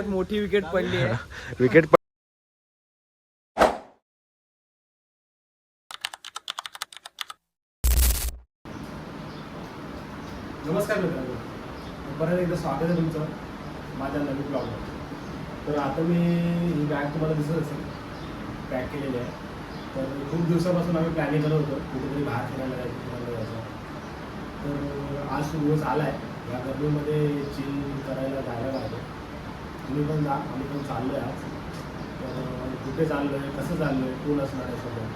मोठी विकेट पडली आहे. विकेट नमस्कार मित्रांनो, परत एकदा स्वागत आहे तुमचं माझ्या नवीन ब्लॉगवर. तर आता मी ही बॅग तुम्हाला दिसत असेल पॅक केलेली आहे. तर खूप दिवसापासून आम्ही प्लॅनिंग करत होतो कुठेतरी बाहेर फिरायला जायचं, फिरायला जायचं. तर आज दिवस आला आहे. या गर्मीमध्ये चिल करायला जायला पाहिजे. तुम्ही पण जा, आम्ही पण चाललो आहे आज. तर कुठे चाललो आहे, कसं चाललो आहे, कोण असणार आहे सोबत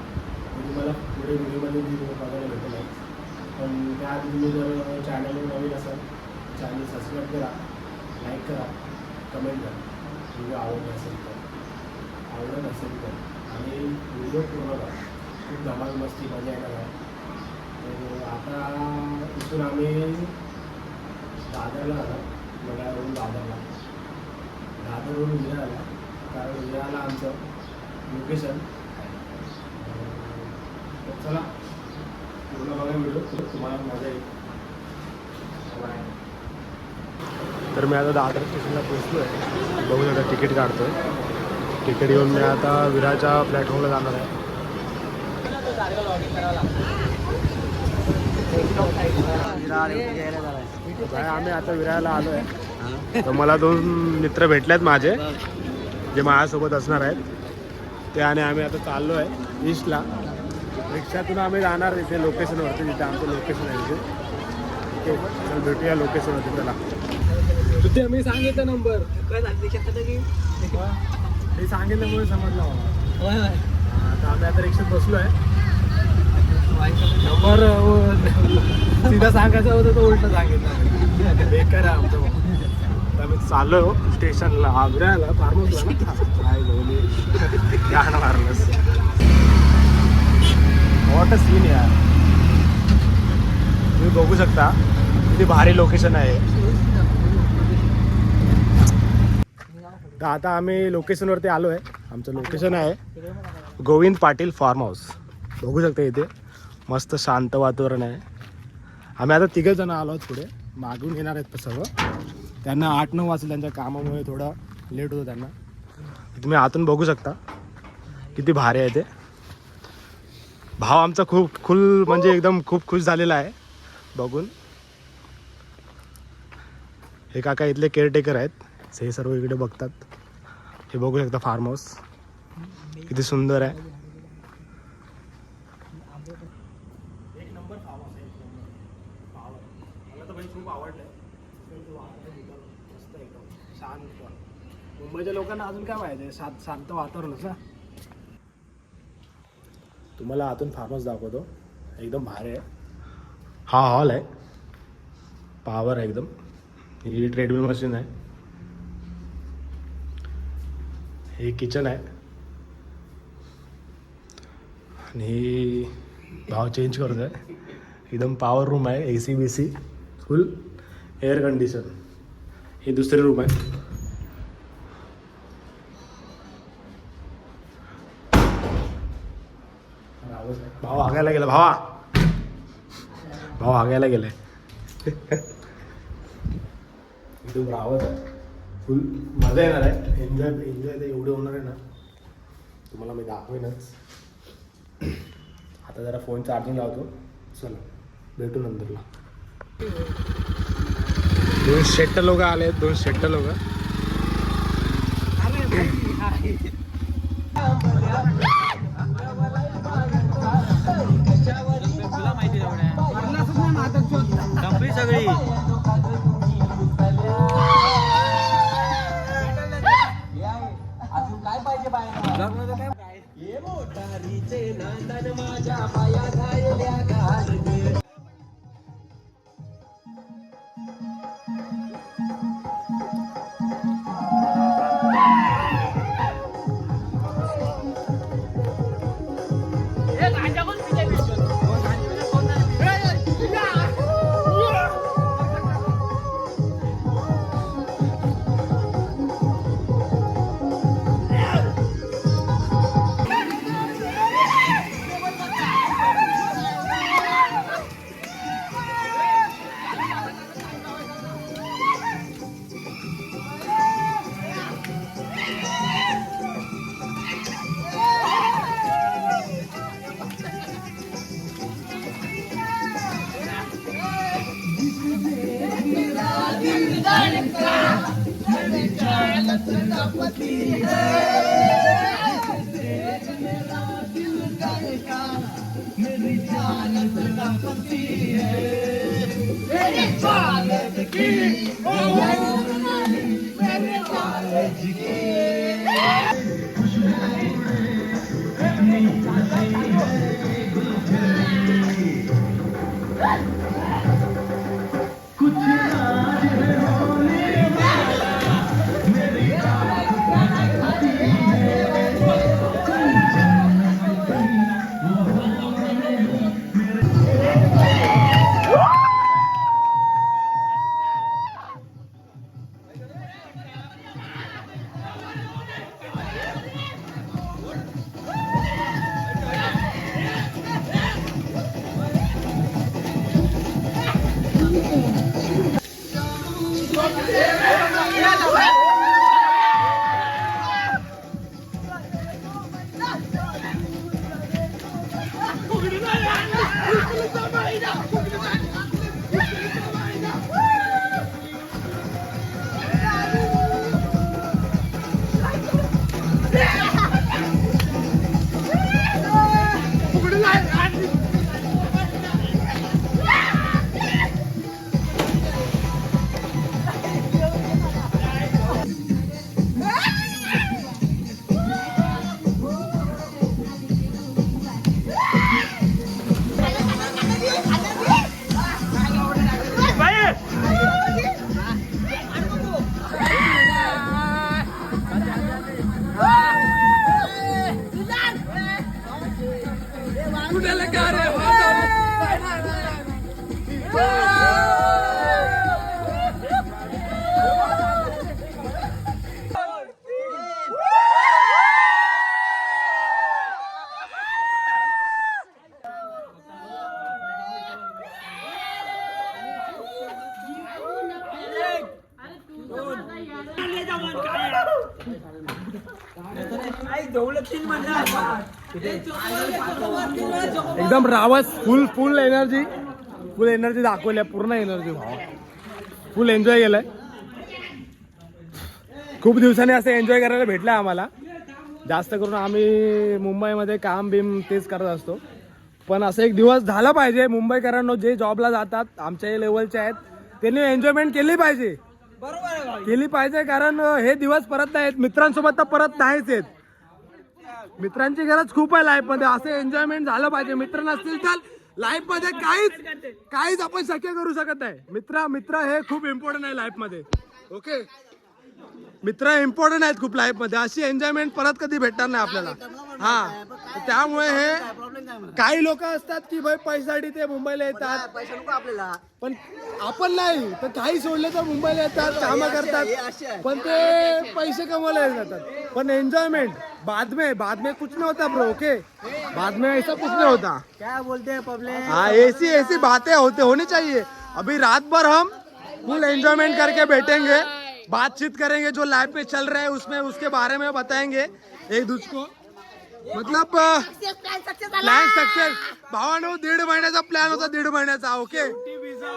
मी तुम्हाला पुढे व्हिडिओमध्ये बघायला भेटेल आहे. पण त्याआधी तुम्ही जर चॅनलवर नवीन असाल चॅनल सबस्क्राईब करा, लाईक करा, कमेंट करा. व्हिडिओ आवडत असेल तर आणि व्हिडिओ पूर्ण करा. खूप धमाल मस्ती मजा येणार आहे. तर आता इथून आम्ही दादरला आला, वडाळ्यावरून दादरवरून विरारला. कारण विरारला आमचं लोकेशन. तर चला पूर्ण बघा व्हिडिओ, तुम्हाला मजा येईल. तर मी आता दादर स्टेशनला पोहोचलो आहे. बघू शकता तिकीट काढतो आहे. तिकीट घेऊन मी आता विरारच्या प्लॅटफॉर्मला जाणार आहे. आम्ही आता विरारला आलो आहे. तर मला 2 मित्र भेटले आहेत माझे, जे माझ्यासोबत असणार आहेत ते. आणि आम्ही आता चाललो आहे ईस्टला. रिक्षातून आम्ही जाणार तिथे लोकेशनवरती, जिथे आमचं लोकेशन आहे तिथे. ओके, चल भेटूया लोकेशनवरती. त्याला तुझे मी सांगितलं नंबर काय हे सांगितल्यामुळे समजलं मला. आता आम्ही आता रिक्षात बसलो आहे. नंबर सीधा सांगायचं होतं तो उलट सांगितलं. बेकार आहे आमचं. आता आम्ही चाललो स्टेशनला, विरारला, फार्महाऊसला. काय बोलली गाणं मारलंस. वॉट अ सीन यार. तुम्ही बघू शकता किती भारी लोकेशन आहे. तर आता आम्ही लोकेशनवरती आलो आहे. आमचं लोकेशन आहे गोविंद पाटील फार्म हाऊस. बघू शकता इथे मस्त शांत वातावरण आहे. आम्ही आता 3 जण आलो आहोत. पुढे मागून येणार आहेत सर्व. त्यांना 8-9 वाजले, त्यांच्या कामामुळे थोडा लेट होतो त्यांना. तुम्ही आतून बघू शकता किती भारी आहे ते. भाव आमचा खूप म्हणजे एकदम खूप खुश झालेला आहे बघून. हे काका इथले केअरटेकर आहेत. हे सर्व इकडे बघतात. हे बघू शकता फार्म हाऊस किती सुंदर आहे. एक नंबर फार्म हाऊस आहे. एक नंबर पावर. मला तर भाई खूप आवडलं. मस्त एकदम शांत. मुंबईच्या लोकांना अजून काय माहिती आहे, शांत वातावरणच ना. तुम्हाला आतून फार्म हाऊस दाखवतो. एकदम भारी आहे. हा हॉल आहे. पॉवर आहे एकदम. ही ट्रेडमिल मशीन आहे. हे किचन आहे. आणि ही भाव चेंज करतो आहे. एकदम पॉवर रूम आहे. AC BC full air condition. ही दुसरी रूम आहे. भाव हागायला गेला. भाव हागायला गेलाय. एकदम रावत आहे. फुल मजा येणार आहे. एन्जॉय तर एवढे होणार आहे ना, तुम्हाला मी दाखवेनच. आता जरा फोन चार्जिंग लावतो. चला भेटू नंतरला. 2 शेट्ट लोक आले आहेत. 2 शेट्ट लोक. तुला माहिती कंपनी सगळी अजून काय पाहिजे बाहेर. एकदम रावस फुल एनर्जी दाखवल्या पूर्ण एनर्जी भाव फुल एन्जॉय केलंय खूप दिवसांनी असं एन्जॉय करायला भेटलंय आम्हाला जास्त करून आम्ही मुंबईमध्ये काम बिम तेच करत असतो पण असं एक दिवस झाला पाहिजे मुंबईकरांनो जे जॉबला जातात आमच्या लेवलचे आहेत त्यांनी एन्जॉयमेंट केली पाहिजे कारण हे दिवस परत नाहीत मित्रांसोबत तर परत नाहीच आहेत मित्रांची गरज खूप आहे लाईफ मध्ये असं एन्जॉयमेंट झालं पाहिजे मित्र नसतील तर लाईफ मध्ये काहीच आपण शक्य करू शकत नाही मित्र हे खूप इम्पॉर्टंट आहे लाईफ मध्ये ओके मित्र इम्पॉर्टंट आहेत खूप लाईफ मध्ये अशी एन्जॉयमेंट परत कधी भेटणार नाही आपल्याला हा त्यामुळे हे काही लोक असतात की भाई पैशासाठी ते मुंबईला येतात पण आपण नाही तर काही सोडले तर मुंबईला येतात कामं करतात पण ते पैसे कमवायला जातात पण एन्जॉयमेंट बाद में कुछ नहीं होता ब्रो ओके बाद में ऐसा कुछ नहीं होता क्या बोलते हैं पब्लिक हाँ ऐसी बातें होनी चाहिए अभी रात भर हम फुल एंजॉयमेंट करके बैठेंगे बातचीत करेंगे जो लाइफ में चल रहा है उसमें उसके बारे में बताएंगे एक दूसरे को मतलब प्लॅन सक्सेस भावानो 1.5 महिन्याचा प्लॅन होता 1.5 महिन्याचा ओके विजा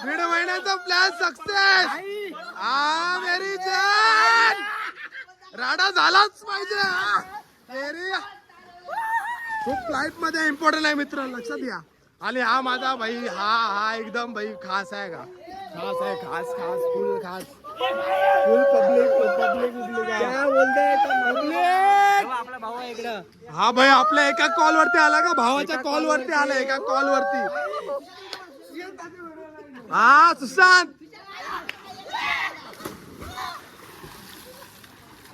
1.5 महिन्याचा प्लॅन सक्सेस हा मेरी जान राडा झालाच पाहिजे खूप लाईफ मध्ये इम्पॉर्टंट आहे मित्र लक्षात घ्या आणि हा माझा भाई हा एकदम भाई खास आहे का खास फुल पब्लिक क्या बोलते आपला भाऊ इकडं हा भाई आपल्या एका कॉल वरती आला का भावाच्या कॉल वरती आला एका कॉल वरती हाँ सुशांत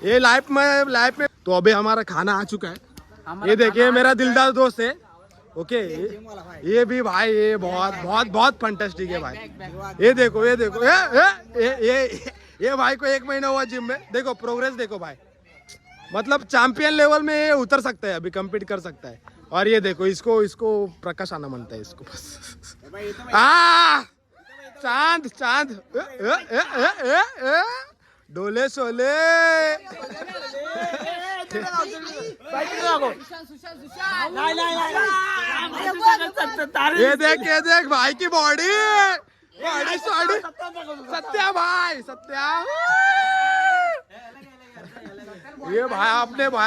ये लाइफ में तो अभी हमारा खाना आ चुका है ये देखिए मेरा दिलदार दोस्त है ओके ये भी भाई ये बहुत फंटास्टिक है भाई ये देखो ये भाई को 1 महीना हुआ जिम में देखो प्रोग्रेस देखो भाई मतलब चैंपियन लेवल में ये उतर सकता है अभी कम्पीट कर सकता है और ये देखो इसको प्रकाश आना मानता है इसको बस चांद डोले सोले ये देख भाई की बॉडी सत्या भाई सत्या ये भाई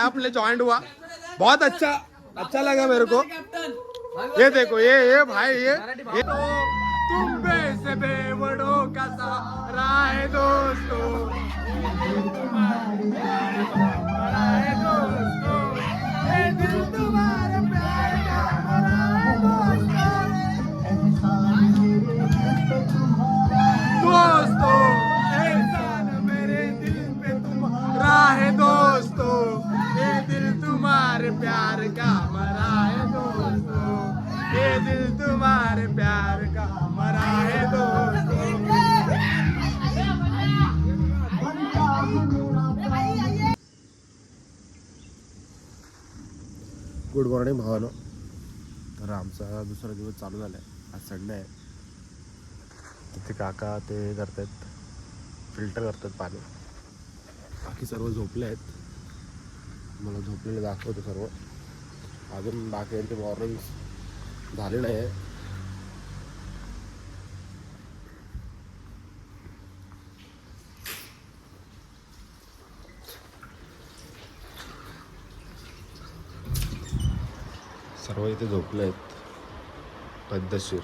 अपने ज्वाइंट हुआ बहुत अच्छा लगा मेरे को। ये देखो ये भाई ये तो तुम से बेवड़ों का सहारा है दोस्तों। ये दिल तुम्हारे प्यार का मरा है दोस्तों। एहसान मेरे दिल पे तुम्हारा है दोस्तों। ये दिल तुम्हारे प्यार का मरा है दोस्तों। ये दिल तुम्हारे प्यार का मरा है दोस्तों। गुड मॉर्निंग भावानो. तर आमचा दुसरा दिवस चालू झाला आहे. आज संडे आहे. तिथे काका ते करतात फिल्टर करतात पाणी. बाकी सर्व झोपले आहेत. मला झोपलेले दाखवतो सर्व. अजून बाकी यांचे मॉर्निंग झाले नाही आहे. सर्व इथे झोपले आहेत पद्धतशीर.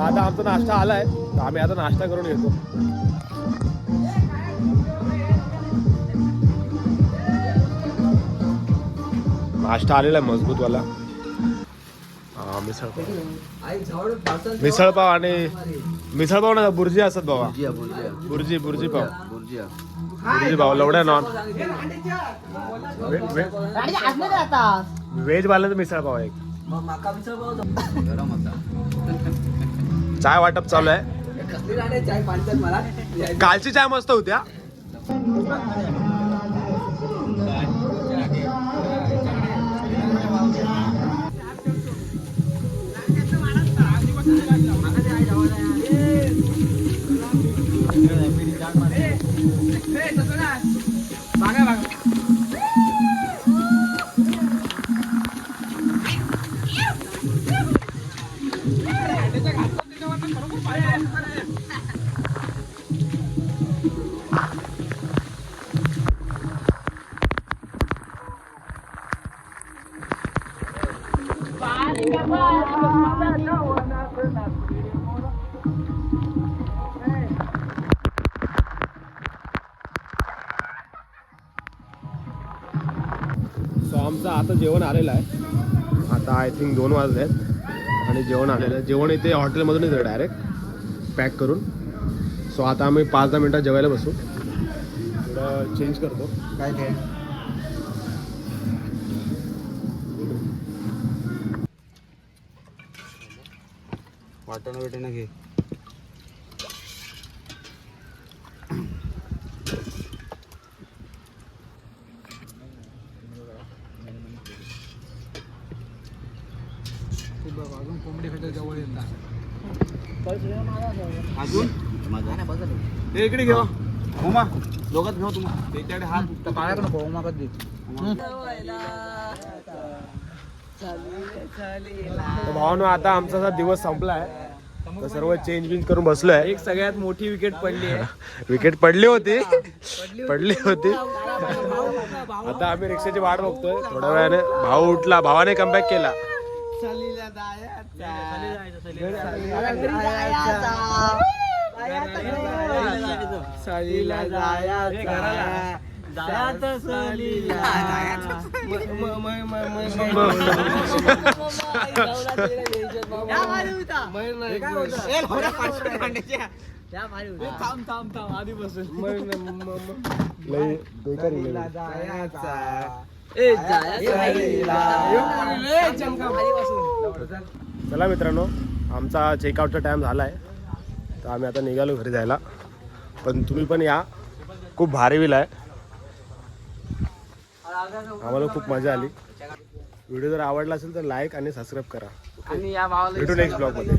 आता आमचा नाश्ता आलाय. तर आम्ही आता नाश्ता करून येतो. नाश्ता आलेला आहे मजबूतवाला. मिसळपाव आणि मिसळपाव ना बुर्जी असतात बाबा. बुर्जी पाव. बुर्जी पाव लवड्या नॉन व्हेज वाल्याचं मिसळपाव आहे. चाय वाटप चालू आहे. कालची चाय मस्त होत्या. सो आमचं आता जेवण आलेलं आहे. आता आय थिंक 2 वाजले आहेत आणि जेवण आलेलं आहे. जेवण इथे हॉटेलमधून येतं डायरेक्ट पॅक करून. सो आता आम्ही 5-10 मिनटात जेवायला बसू. थोडं चेंज करतो. काय ते वाटणं घे. अजून कोंबडी फेटा जवळ येतात. अजून हे इकडे घेऊ होमा दोघात घेऊ तुम्ही त्याच्याकडे हात काय नको होमा कधी तर भावानो आता आमचा असा दिवस संपलाय तर सर्व चेंज बिंज करून बसलोय. एक सगळ्यात मोठी विकेट पडली आहे. विकेट पडली होती आता आम्ही रिक्षाची वाट बघतोय. थोड्या वेळाने भाऊ उठला, भावाने कमबॅक केला. चला मित्रांनो, आमचा चेकआउटचा टाइम झालाय तर आम्ही आता निघालो घरी जायला. पण तुम्ही पण या, खूप भारी व्हील आहे. आम्हाला खूप मजा आली. व्हिडिओ जर आवडला असेल तर लाईक आणि सबस्क्राईब करा. आणि या भावाला भेटू नेक्स्ट ब्लॉग मध्ये.